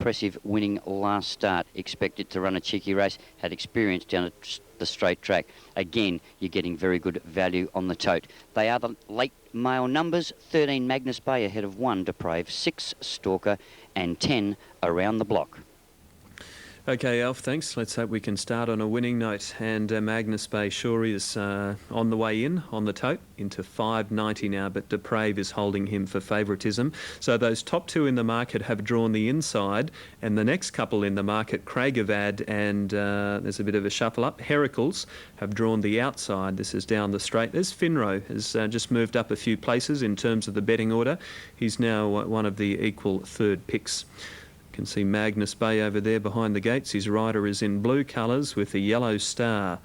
impressive winning last start. Expected to run a cheeky race, had experience down at the straight track. Again, you're getting very good value on the tote. They are the late male numbers. 13 Magnus Bay ahead of 1 Deprave, 6 Stalker and 10 Around the Block. Okay, Alf, thanks. Let's hope we can start on a winning note. And Magnus Bay sure is on the way in on the tote into 5.90 now, but Deprave is holding him for favouritism. So those top two in the market have drawn the inside, and the next couple in the market, Craigavad and there's a bit of a shuffle up, Heracles, have drawn the outside. This is down the straight. There's Finro, has just moved up a few places in terms of the betting order. He's now one of the equal third picks. You can see Magnus Bay over there behind the gates. His rider is in blue colours with a yellow star.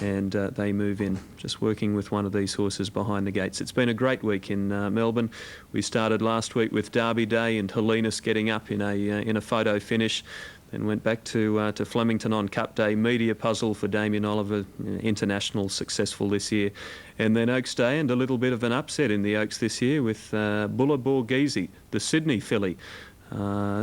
And they move in, just working with one of these horses behind the gates. It's been a great week in Melbourne. We started last week with Derby Day and Helenas getting up in a photo finish. Then went back to Flemington on Cup Day. Media puzzle for Damien Oliver, international successful this year. And then Oaks Day, and a little bit of an upset in the Oaks this year with Bullabore Geezy, the Sydney filly.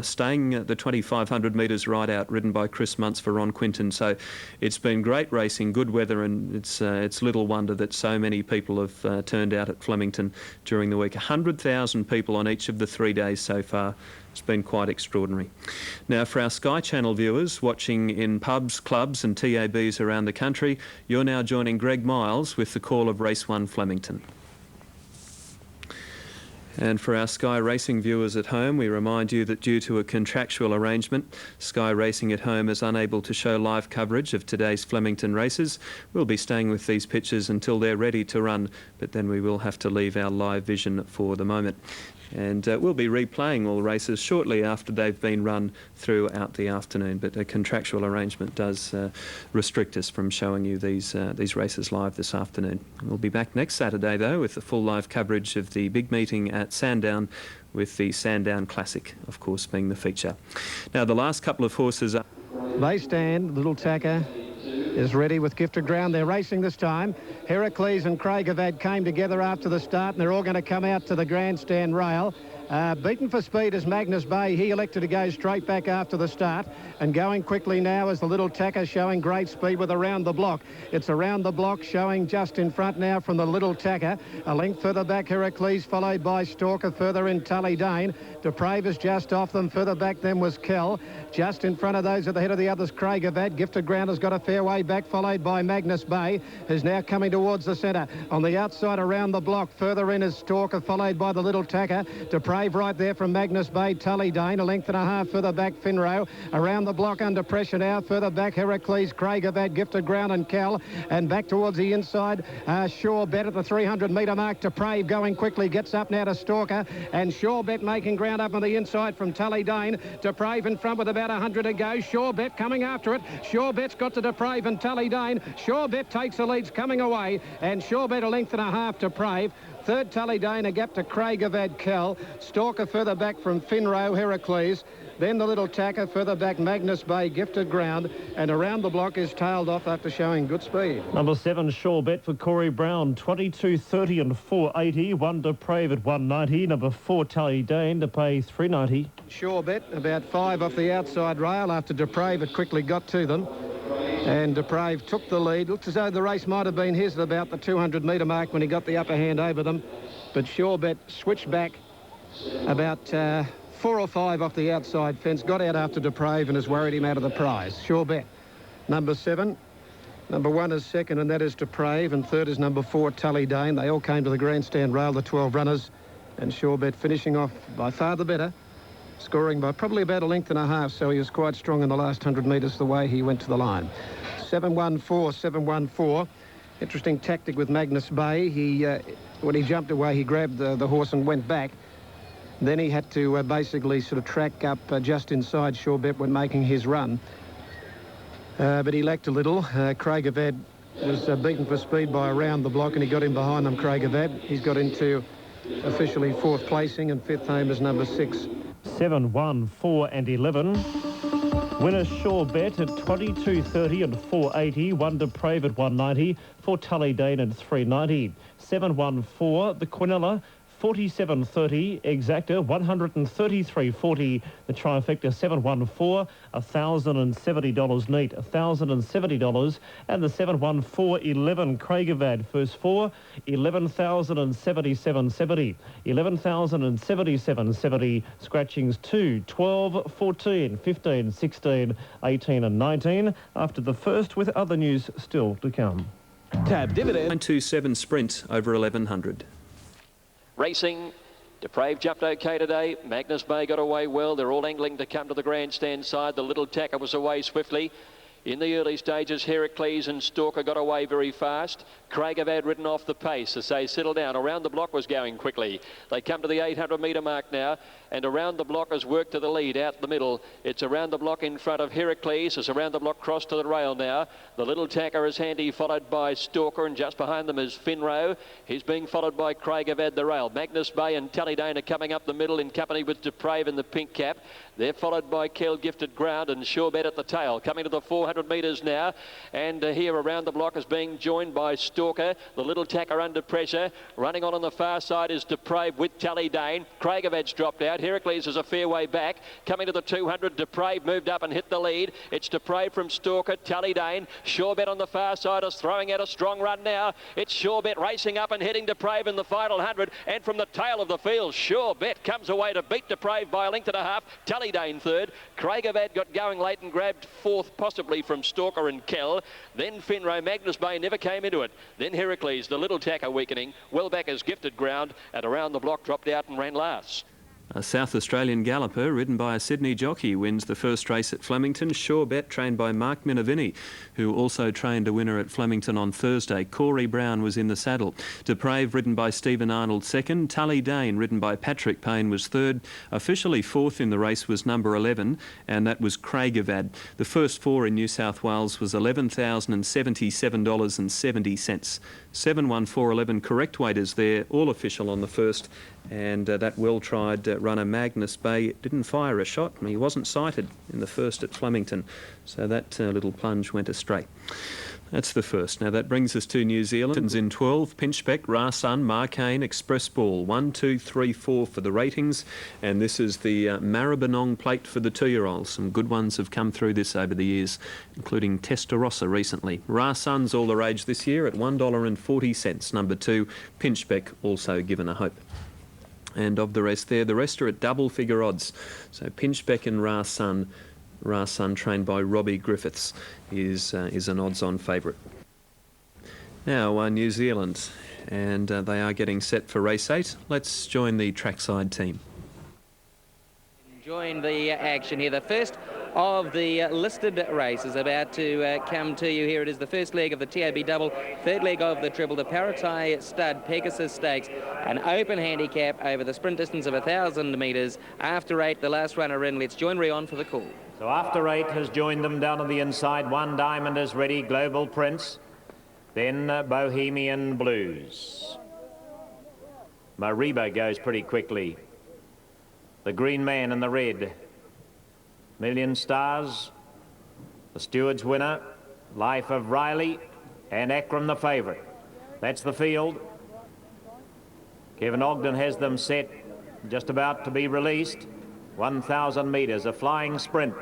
Staying at the 2,500 metres right out, ridden by Chris Muntz for Ron Quinton. So it's been great racing, good weather, and it's little wonder that so many people have turned out at Flemington during the week. 100,000 people on each of the 3 days so far. It's been quite extraordinary. Now, for our Sky Channel viewers watching in pubs, clubs and TABs around the country, you're now joining Greg Miles with the call of Race 1 Flemington. And for our Sky Racing viewers at home, we remind you that due to a contractual arrangement, Sky Racing at home is unable to show live coverage of today's Flemington races. We'll be staying with these pitches until they're ready to run, but then we will have to leave our live vision for the moment. And we'll be replaying all races shortly after they've been run throughout the afternoon. But a contractual arrangement does restrict us from showing you these races live this afternoon. We'll be back next Saturday, though, with the full live coverage of the big meeting at Sandown, with the Sandown Classic, of course, being the feature. Now, the last couple of horses are... They stand. Little Tacker is ready with Gifted Ground. They're racing this time. Heracles and Craigavad came together after the start, and they're all going to come out to the grandstand rail. Beaten for speed is Magnus Bay. He elected to go straight back after the start, and going quickly now is the Little Tacker, showing great speed with Around the Block. It's Around the Block showing just in front now from the Little Tacker. A length further back, Heracles, followed by Stalker. Further in, Tully Dane. Deprave is just off them. Further back then was Kell. Just in front of those at the head of the others, Craigavad. Gifted Ground has got a fair way back, followed by Magnus Bay, who's now coming towards the centre. On the outside, Around the Block. Further in is Stalker, followed by the Little Tacker. Deprave right there from Magnus Bay, Tully Dane. A length and a half further back, Finro. Around the Block under pressure now. Further back, Heracles, Craigavad, Gifted Ground and Kell. And back towards the inside, Sure Bet at the 300-metre mark. Deprave going quickly, gets up now to Stalker. And Sure Bet making ground up on the inside from Tully Dane. Deprave in front with about 100 to go. Sure Bet coming after it. Sure Bet's got to Deprave and Tully Dane. Sure Bet takes the leads coming away. And Sure Bet a length and a half to Deprave. Third, Tully Dane, a gap to Craigavad, Kell. Stalker further back from Finro, Heracles. Then the Little Tacker, further back Magnus Bay, Gifted Ground. And Around the Block is tailed off after showing good speed. Number 7, Sure Bet for Corey Brown, 22.30 and 4.80. 1 Deprave at 1.90. Number 4, Tully Dane to pay 3.90. Sure Bet, about 5 off the outside rail after Deprave had quickly got to them. And Deprave took the lead. Looked as though the race might have been his at about the 200-metre mark when he got the upper hand over them. But Sure Bet switched back about 4 or 5 off the outside fence, got out after Deprave and has worried him out of the prize. Sure Bet. Number 7. Number 1 is second, and that is Deprave. And third is number 4, Tully Dane. They all came to the grandstand rail, the 12 runners. And Sure Bet finishing off by far the better, scoring by probably about a length and a half, so he was quite strong in the last 100 metres the way he went to the line. 7-1-4, 7-1-4. Interesting tactic with Magnus Bay. When he jumped away, he grabbed the horse and went back. Then he had to basically sort of track up just inside Sure Bet when making his run. But he lacked a little. Craigavad was beaten for speed by Around the Block, and he got in behind them, Craigavad. He's got into officially 4th placing, and 5th home is number 6. 7, 1, 4 and 11. Winner Sure Bet at 22.30 and 4.80. 1 Deprave at 1.90. 4 Tully Dane at 3.90. 7, 1, 4 the Quinella. 47.30. Exacta 133.40. The trifecta 714, $1,070 neat, $1,070, and the 714.11 Craigovad first four, 11,077.70, 11,077.70. Scratchings 2, 12, 14, 15, 16, 18 and 19 after the first, with other news still to come. Tab dividend. 927 sprint over 1100. Racing. Depraved jumped okay today. Magnus Bay got away well. They're all angling to come to the grandstand side. The Little Tacker was away swiftly. In the early stages, Heracles and Stalker got away very fast. Craigovad ridden off the pace as they settle down. Around the Block was going quickly. They come to the 800 metre mark now, and Around the Block has worked to the lead out the middle. It's Around the Block in front of Heracles as Around the Block crossed to the rail now. The Little Tacker is handy, followed by Stalker, and just behind them is Finrow. He's being followed by Craigovad the rail. Magnus Bay and Tallydane are coming up the middle in company with Deprave in the pink cap. They're followed by Kell Gifted Ground and Surebet at the tail. Coming to the 400 metres now, and here Around the Block is being joined by Stalker. The Little Tacker under pressure. Running on the far side is Deprave with Tallydane. Craigavad's dropped out. Heracles is a fair way back. Coming to the 200, Deprave moved up and hit the lead. It's Deprave from Stalker, Tallydane. Surebet on the far side is throwing out a strong run now. It's Surebet racing up and hitting Deprave in the final 100, and from the tail of the field, Surebet comes away to beat Deprave by a length and a half. Tallydane third. Craigavad got going late and grabbed fourth, possibly from Stalker and Kell. Then Finrow. Magnus Bay never came into it. Then Heracles, the Little Tacker weakening. Well back as Gifted Ground, and Around the Block dropped out and ran last. A South Australian galloper ridden by a Sydney jockey wins the first race at Flemington. Surebet, trained by Mark Minervini, who also trained a winner at Flemington on Thursday. Corey Brown was in the saddle. Deprave, ridden by Stephen Arnold, second. Tallydane, ridden by Patrick Payne, was third. Officially fourth in the race was number 11, and that was Craigavad. The first four in New South Wales was $11,077.70. 71411 correct waiters there, all official on the first, and that well-tried runner Magnus Bay didn't fire a shot. He wasn't sighted in the first at Flemington, so that little plunge went astray. That's the first. Now that brings us to New Zealand. In 12, Pinchbeck, Rasun, Marcane, Express Ball. 1, 2, 3, 4 for the ratings. And this is the Maribyrnong plate for the 2-year-olds. Some good ones have come through this over the years, including Testarossa recently. Rasun's all the rage this year at $1.40. Number 2, Pinchbeck, also given a hope. And of the rest there, the rest are at double figure odds. So Pinchbeck and Rasun. Rasun, trained by Robbie Griffiths, is an odds-on favourite. Now, New Zealand, and they are getting set for race 8. Let's join the trackside team. Join the action here. The first of the listed races about to come to you here. It is the first leg of the TAB double, third leg of the triple, the Paratai Stud Pegasus Stakes, an open handicap over the sprint distance of 1,000 metres. After 8, the last runner in. Let's join Rion for the call. So after 8 has joined them down on the inside. One Diamond is ready, Global Prince. Then Bohemian Blues. Mariba goes pretty quickly. The Green Man in the red. Million Stars. The Stewards winner. Life of Riley. And Akram the favourite. That's the field. Kevin Ogden has them set, just about to be released. 1,000 metres, a flying sprint.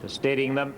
Just steadying them.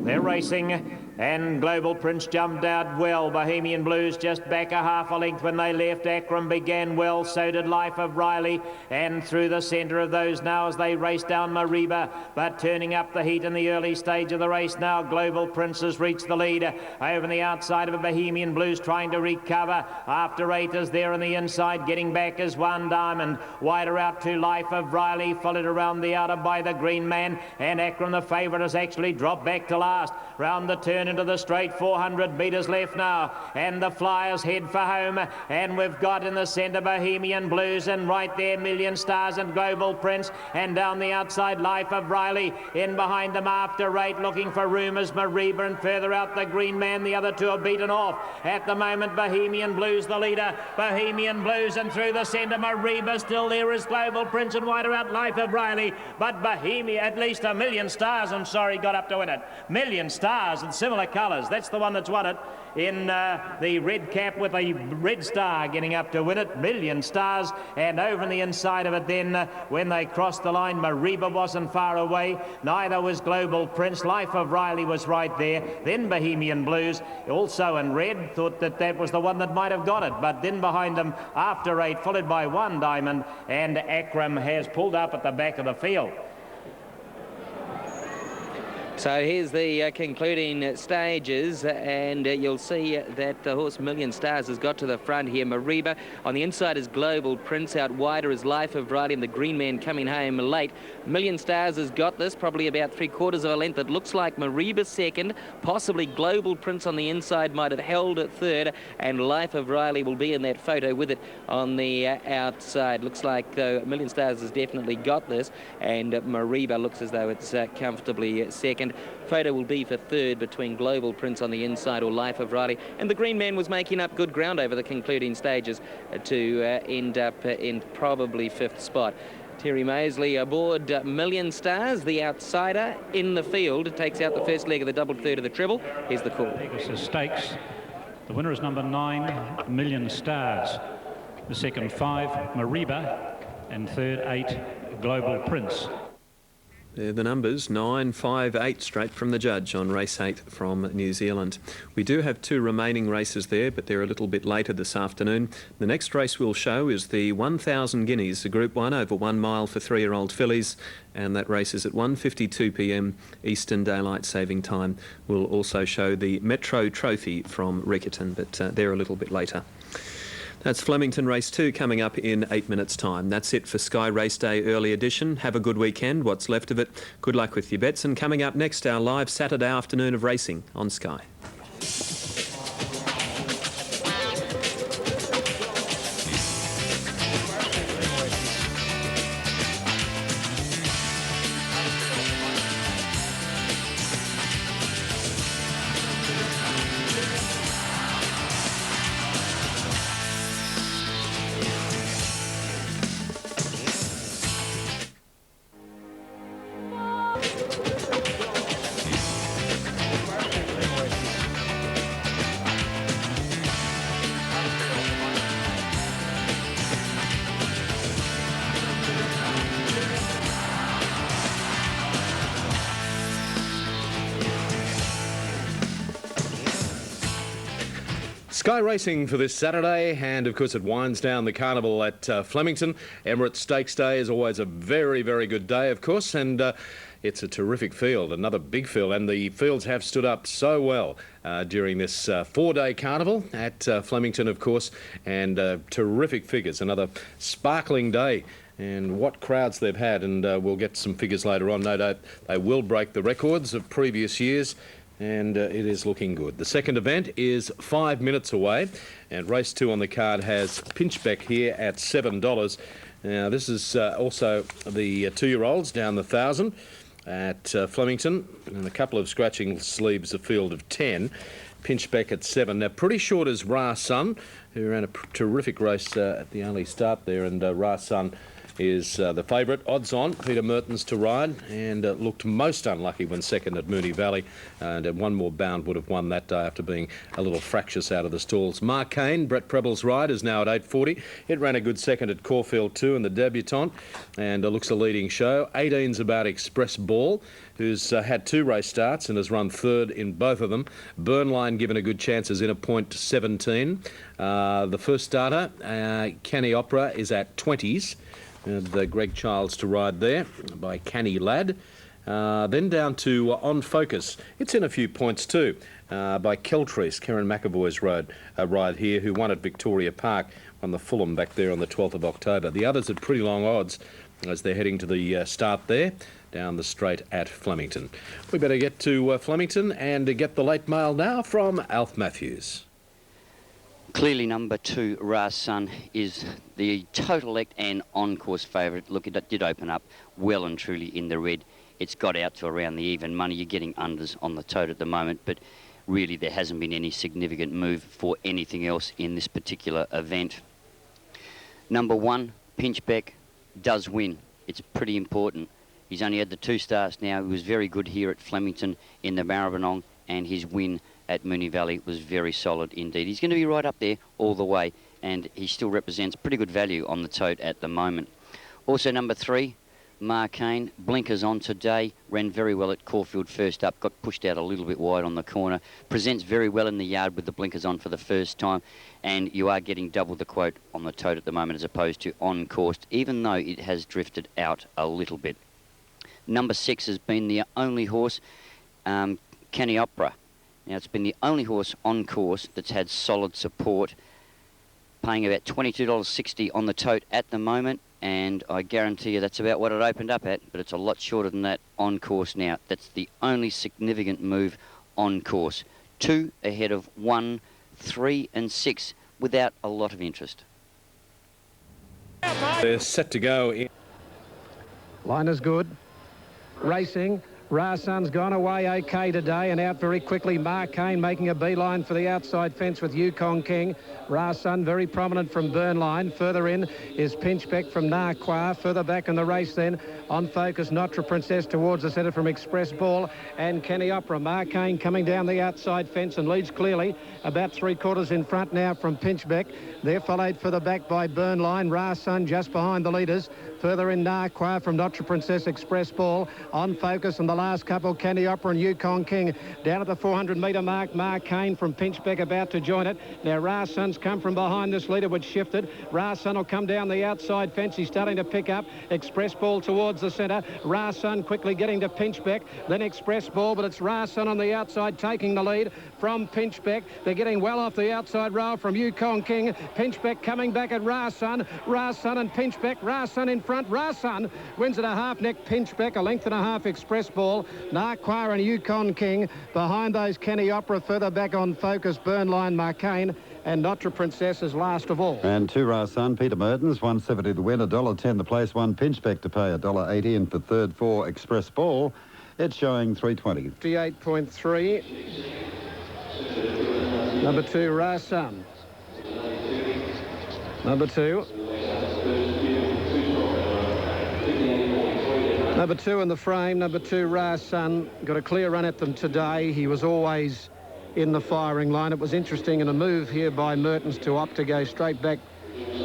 They're racing, and Global Prince jumped out well. Bohemian Blues just back a half a length when they left. Akram began well, so did Life of Riley, and through the centre of those now as they race down Mariba, but turning up the heat in the early stage of the race now. Global Prince has reached the lead over the outside of a Bohemian Blues, trying to recover. After 8 is there on the inside, getting back is One Diamond. Wider out to Life of Riley, followed around the outer by the Green Man, and Akram the favourite has actually dropped back to last. Round the turn into the straight, 400 metres left now, and the Flyers head for home, and we've got in the centre Bohemian Blues, and right there Million Stars and Global Prince, and down the outside Life of Riley. In behind them after 8, looking for rumours, Mariba, and further out the Green Man. The other two are beaten off. At the moment Bohemian Blues the leader. Bohemian Blues, and through the centre Mariba, still there is Global Prince, and wider out Life of Riley, but Bohemian, at least a Million Stars, I'm sorry, got up to win it. Million Stars and similar colours. That's the one that's won it in the red cap with a red star getting up to win it. Million Stars, and over on the inside of it then when they crossed the line, Maribyrnong wasn't far away, neither was Global Prince. Life of Riley was right there, then Bohemian Blues also in red. Thought that was the one that might have got it, but then behind them after 8, followed by 1 Diamond, and Akram has pulled up at the back of the field. So here's the concluding stages, and you'll see that the horse Million Stars has got to the front here. Maribyrnong on the inside is Global Prince, out wider is Life of Riley, and the green man coming home late. Million Stars has got this, probably about 3/4 of a length. It looks like Maribyrnong second, possibly Global Prince on the inside might have held at third, and Life of Riley will be in that photo with it on the outside. Looks like, though, Million Stars has definitely got this, and Maribyrnong looks as though it's comfortably second. Photo will be for third between Global Prince on the inside or Life of Riley, and the green man was making up good ground over the concluding stages to end up in probably 5th spot. Terry Moseley aboard Million Stars, the outsider in the field, takes out the first leg of the double third of the treble. Here's the call. Pegasus Stakes. The winner is number 9, Million Stars. The second 5, Maribyrnong, and third 8, Global Prince. They're the numbers, 9, 5, 8 straight from the judge on race 8 from New Zealand. We do have 2 remaining races there, but they're a little bit later this afternoon. The next race we'll show is the 1,000 Guineas, the Group 1 over 1 mile for 3-year-old fillies, and that race is at 1:52 p.m. Eastern Daylight Saving Time. We'll also show the Metro Trophy from Riccarton, but they're a little bit later. That's Flemington Race 2 coming up in 8 minutes' time. That's it for Sky Race Day Early Edition. Have a good weekend, what's left of it. Good luck with your bets. And coming up next, our live Saturday afternoon of racing on Sky. Sky Racing for this Saturday, and of course it winds down the carnival at Flemington. Emirates Stakes Day is always a very, very good day, of course, and it's a terrific field, another big field, and the fields have stood up so well during this 4-day carnival at Flemington, of course, and terrific figures, another sparkling day. And what crowds they've had, and we'll get some figures later on. No doubt they will break the records of previous years, and it is looking good. The second event is 5 minutes away, and race 2 on the card has Pinchbeck here at $7. Now this is also the 2-year-olds down the 1,000 at Flemington, and a couple of scratching sleeves, a field of 10. Pinchbeck at 7. Now pretty short is Ra Sun, who ran a terrific race at the early start there, and Ra Sun is the favourite. Odds on, Peter Mertens to ride, and looked most unlucky when second at Moonee Valley, and one more bound would have won that day after being a little fractious out of the stalls. Mark Kane, Brett Preble's ride, is now at 8.40. It ran a good second at Caulfield too in the debutante, and looks a leading show. 18's about Express Ball, who's had 2 race starts and has run third in both of them. Burnline given a good chance is in a point to 17. The first starter, Canny Opera, is at 20s. The Greg Childs to ride there by Canny Lad. Then down to On Focus. It's in a few points too by Keltreese, Karen McAvoy's ride here, who won at Victoria Park on the Fulham back there on the 12th of October. The others at pretty long odds as they're heading to the start there down the straight at Flemington. We better get to Flemington and get the late mail now from Alf Matthews. Clearly number 2, Ra Sun, is the total elect and on-course favourite. Look, it did open up well and truly in the red. It's got out to around the even money. You're getting unders on the tote at the moment, but really there hasn't been any significant move for anything else in this particular event. Number 1, Pinchbeck, does win. It's pretty important. He's only had the 2 starts now. He was very good here at Flemington in the Maribyrnong and his win at Moonee Valley was very solid indeed. He's going to be right up there all the way, and he still represents pretty good value on the tote at the moment. Also number 3, Marcane, blinkers on today, ran very well at Caulfield first up, got pushed out a little bit wide on the corner, presents very well in the yard with the blinkers on for the first time, and you are getting double the quote on the tote at the moment as opposed to on course, even though it has drifted out a little bit. Number 6 has been the only horse, Kenny Opera. Now it's been the only horse on course that's had solid support, paying about $22.60 on the tote at the moment, and I guarantee you that's about what it opened up at, but it's a lot shorter than that on course now. That's the only significant move on course. 2 ahead of 1, 3 and 6 without a lot of interest. They're set to go in. Line is good. Racing. Rasun's gone away okay today and out very quickly. Marcane making a beeline for the outside fence with Yukon King. Rasun very prominent from Burnline. Further in is Pinchbeck from Narquois. Further back in the race then, on focus, Notre Princess towards the centre from Express Ball and Kenny Opera. Marcane coming down the outside fence and leads clearly, about 3/4 in front now from Pinchbeck. They're followed further back by Burnline. Rasun just behind the leaders. Further in Narquois from Notre Princess, Express Ball. On focus and the last couple, Kenny Opera and Yukon King. Down at the 400-metre mark, Marcane from Pinchbeck about to join it. Now Rasun's come from behind this leader, which shifted. Rasun will come down the outside fence. He's starting to pick up. Express Ball towards the centre. Rasun quickly getting to Pinchbeck. Then Express Ball, but it's Rasun on the outside taking the lead from Pinchbeck. They're getting well off the outside rail from Yukon King. Pinchbeck coming back at Rasun. Rasun and Pinchbeck. Rasun in front. Rasun wins at a half neck. Pinchbeck, a length and a half Express Ball. Narquois and Yukon King. Behind those, Kenny Opera. Further back on focus, Burnline, Marcane. And Notre Princess is last of all. And 2 Rasun, Peter Mertens, $1.70 to win, $1.10 the place, 1 Pinchbeck to pay $1.80, and for third 4 Express Ball, it's showing $3.20. 58.3. Number 2, Rasun. Number 2. Number 2 in the frame, number 2, Rasun. Got a clear run at them today. He was always in the firing line. It was interesting in a move here by Mertens to opt to go straight back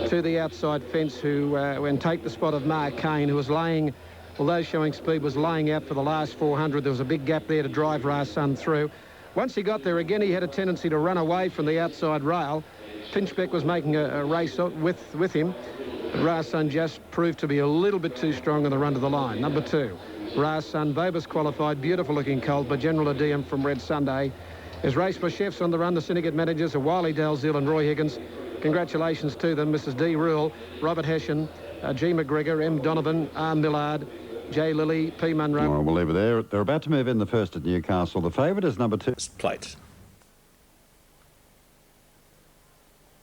to the outside fence and take the spot of Marcane, who was laying, although showing speed, was laying out for the last 400. There was a big gap there to drive Rasun through. Once he got there again, he had a tendency to run away from the outside rail. Pinchbeck was making a race with him, but Rasun just proved to be a little bit too strong on the run to the line. Number 2, Rasun, Bobus qualified, beautiful looking colt, but General Adeum from Red Sunday is raced by chefs on the run. The syndicate managers are Wiley Dalziel and Roy Higgins. Congratulations to them. Mrs. D. Rule, Robert Hessian, G. McGregor, M. Donovan, R. Millard, J. Lilly, P. Munro. Well, we'll leave it there. They're about to move in the first at Newcastle. The favourite is number 2. Plate.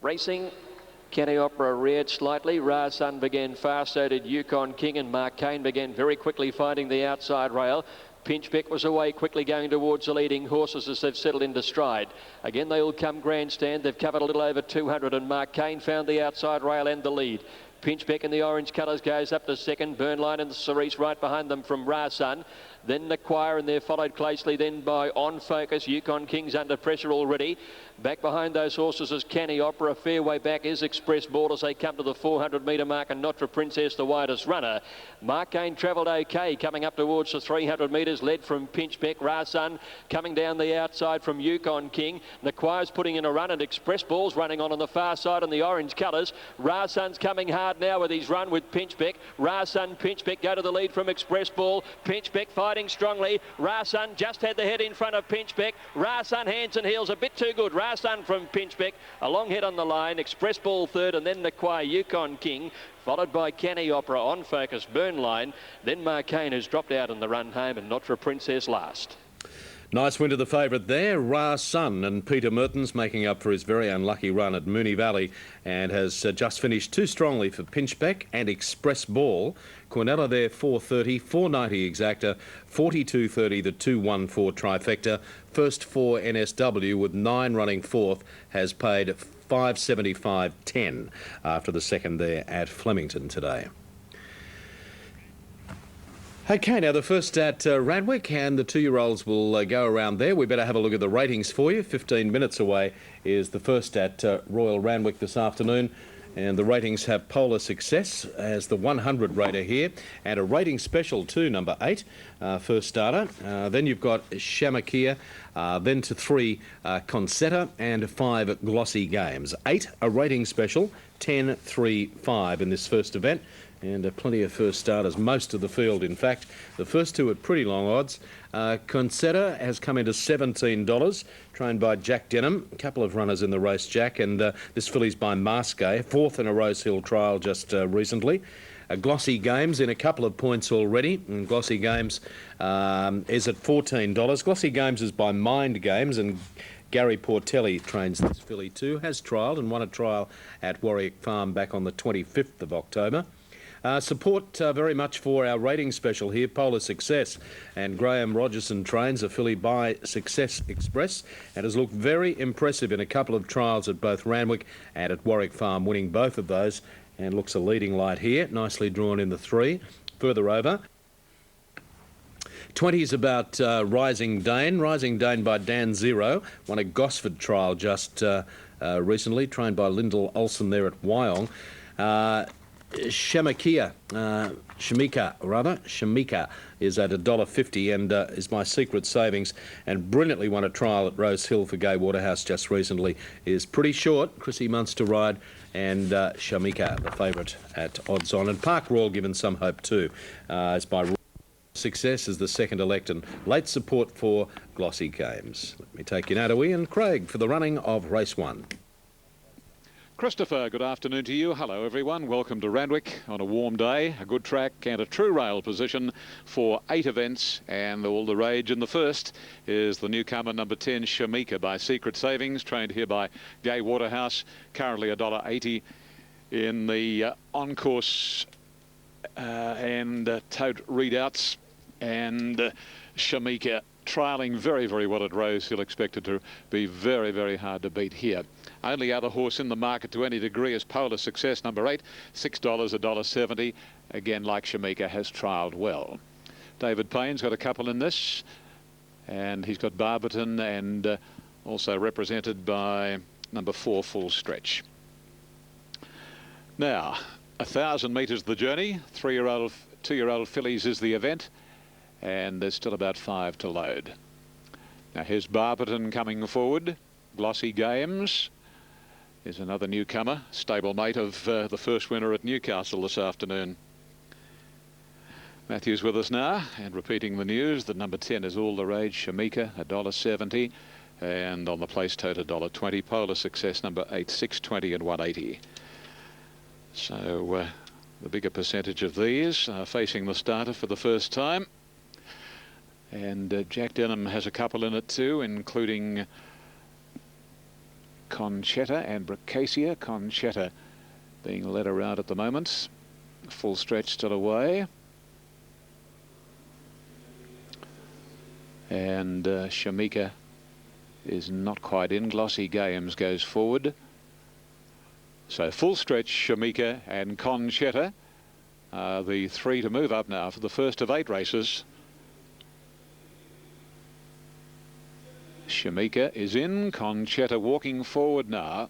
Racing. Kenny Opera reared slightly. Rasun began fast, so did Yukon King, and Marcane began very quickly finding the outside rail. Pinchbeck was away quickly going towards the leading horses as they've settled into stride. Again, they all come grandstand. They've covered a little over 200 and Marcane found the outside rail and the lead. Pinchbeck in the orange colours goes up to second. Burnline and the Cerise right behind them from Rasun. Then the Choir, and they're followed closely then by On Focus. Yukon King's under pressure already. Back behind those horses is Kenny Opera. A fair way back is Express Ball as they come to the 400-metre mark, and Notre Princess the widest runner. Marcane travelled okay, coming up towards the 300 metres, led from Pinchbeck. Rasun coming down the outside from Yukon King. The Choir's putting in a run, and Express Ball's running on the far side in the orange colours. Rasun's coming hard now with his run with Pinchbeck. Rasun, Pinchbeck go to the lead from Express Ball. Pinchbeck fighting strongly. Rasun just had the head in front of Pinchbeck. Rasun hands and heels a bit too good. Rasun from Pinchbeck, a long head on the line. Express Ball third, and then the Choir, Yukon King, followed by Kenny Opera, On Focus, Burnline. Then Marcane, who's dropped out in the run home, and Notre Princess last. Nice win to the favourite there, Rasun, and Peter Mertens making up for his very unlucky run at Moonee Valley, and has just finished too strongly for Pinchbeck and Express Ball. Cornella there 4.30, 4.90 exacta, 42.30 the 2.14 trifecta. First 4 NSW with 9 running fourth has paid 5.75.10 after the second there at Flemington today. Okay, now the first at Randwick, and the 2-year-olds will go around there. We better have a look at the ratings for you. 15 minutes away is the first at Royal Randwick this afternoon. And the ratings have Polar Success as the 100 rater here, and a rating special too, number 8, first starter. Then you've got Shamakia, then to 3, Concetta, and 5, Glossy Games. 8, a rating special, 10, 3, 5 in this first event. And plenty of first starters, most of the field, in fact. The first 2 at pretty long odds. Concetta has come into $17, trained by Jack Denham. A couple of runners in the race, Jack, and this filly's by Masquet, 4th in a Rose Hill trial just recently. Glossy Games in a couple of points already, and Glossy Games is at $14. Glossy Games is by Mind Games, and Gary Portelli trains this filly too, has trialled and won a trial at Warwick Farm back on the 25th of October. Support very much for our rating special here, Polar Success. And Graham Rogerson trains a filly by Success Express and has looked very impressive in a couple of trials at both Randwick and at Warwick Farm, winning both of those, and looks a leading light here, nicely drawn in the 3. Further over, 20's about Rising Dane. Rising Dane by Dan Zero, won a Gosford trial just recently, trained by Lyndall Olsen there at Wyong. Shamika is at $1.50 and is my secret savings, and brilliantly won a trial at Rose Hill for Gay Waterhouse just recently. Is pretty short, Chrissy Munster ride, and Shamika, the favourite at odds on. And Park Royal given some hope too. It's by Success is the second elect, and late support for Glossy Games. Let me take you now to Ian Craig for the running of race 1. Christopher, good afternoon to you. Hello everyone, welcome to Randwick on a warm day, a good track and a true rail position for 8 events, and all the rage in the first is the newcomer number 10 Shamika by Secret Savings, trained here by Gay Waterhouse, currently $1.80 in the on-course and tote readouts, and Shamika trialling very, very well at Rose Hill, expected to be very, very hard to beat here. Only other horse in the market to any degree is Polar Success, number 8, $6, $1.70. Again, like Shamika, has trialled well. David Payne's got a couple in this, and he's got Barberton, and also represented by number 4, Full Stretch. Now, 1,000 metres the journey. 3-year-old, 2-year-old fillies is the event, and there's still about 5 to load. Now here's Barberton coming forward. Glossy Games is another newcomer, stablemate of the first winner at Newcastle this afternoon. Matthew's with us now, and repeating the news, the number 10 is All the Rage Shamika, $1.70, and on the place tote $1.20. Polar Success, number 8, $6.20 and $1.80. So the bigger percentage of these are facing the starter for the first time. And Jack Denham has a couple in it too, including Concetta and Bricasia. Concetta being led around at the moment. Full Stretch still away. And Shamika is not quite in. Glossy Games goes forward. So Full Stretch, Shamika and Concetta are the 3 to move up now for the first of 8 races. Shamika is in. Concetta walking forward now.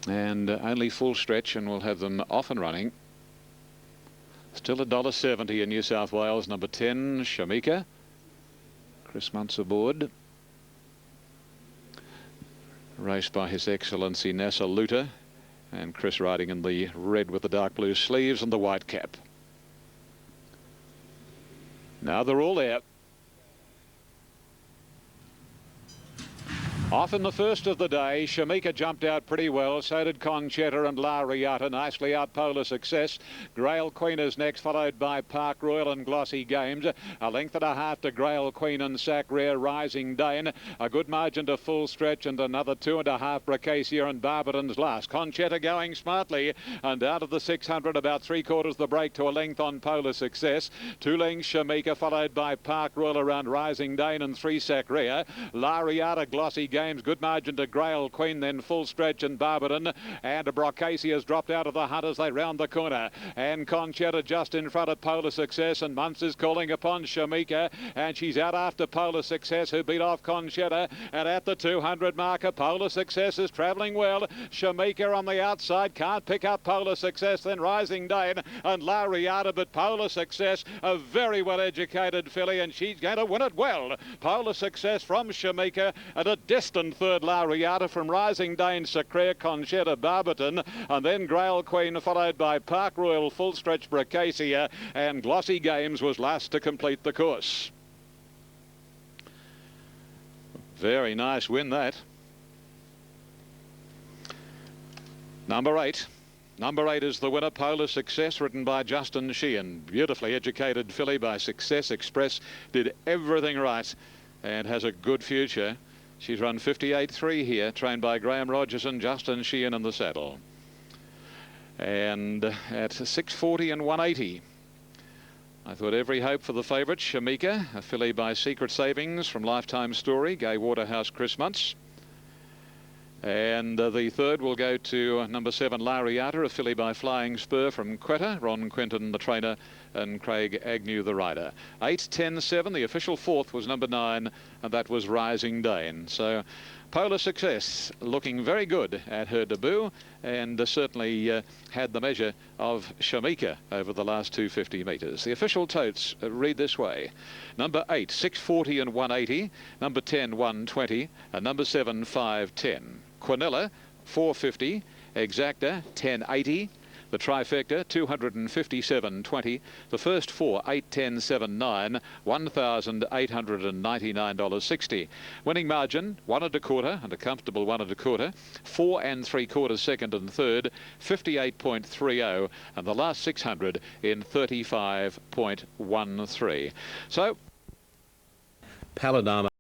And only Full Stretch, and we'll have them off and running. Still $1.70 in New South Wales, number 10, Shamika. Chris Muntz aboard. Raced by His Excellency Nasser Luter, and Chris riding in the red with the dark blue sleeves and the white cap. Now they're all there. Off in the first of the day, Shamika jumped out pretty well. So did Concetta and Lariata. Nicely out Polar Success. Grail Queen is next, followed by Park Royal and Glossy Games. A length and a half to Grail Queen and Sack Rare, Rising Dane. A good margin to Full Stretch, and another 2.5 Bricasia and Barberton's last. Concetta going smartly, and out of the 600, about 3/4 the break to a length on Polar Success. 2 lengths Shamika, followed by Park Royal around Rising Dane and 3 Sack Rare. Lariata, Glossy Games. Good margin to Grail Queen, then Full Stretch and Barberton. And Brocasey has dropped out of the hunt as they round the corner. And Conchetta just in front of Polar Success, and Muntz is calling upon Shamika, and she's out after Polar Success, who beat off Conchetta. And at the 200 marker, Polar Success is travelling well. Shamika on the outside can't pick up Polar Success, then Rising Dane and Lariata, but Polar Success, a very well educated filly, and she's going to win it well. Polar Success from Shamika, and a distant third Lariata from Rising Dane, Secrere, Conchetta, Barberton, and then Grail Queen, followed by Park Royal, Full Stretch, Bracacia, and Glossy Games was last to complete the course. Very nice win, that. Number 8. Number 8 is the winner, Polar Success, ridden by Justin Sheehan. Beautifully educated filly by Success Express. Did everything right and has a good future. She's run 58.3 here, trained by Graham Rogerson, Justin Sheehan in the saddle. And at 640 and 180. I thought every hope for the favourite, Shamika, a filly by Secret Savings from Lifetime Story, Gay Waterhouse, Chris Muntz. And the third will go to number 7, Lariata, a filly by Flying Spur from Quetta, Ron Quinton the trainer and Craig Agnew the rider. 8, 10, 7. The official fourth was number 9, and that was Rising Dane. So Polar Success looking very good at her debut, and certainly had the measure of Shamika over the last 250 metres. The official totes read this way: number 8, 640 and 180, number 10, 120, and number 7, 510. Quinella, 450, Exacta, 1080, the trifecta, 257.20, the first four, 8, 10, 7, 9, $1,899.60. Winning margin, 1 1/4, and a comfortable 1 1/4, 4 3/4 second and third, 58.30, and the last 600 in 35.13. So, Paladama.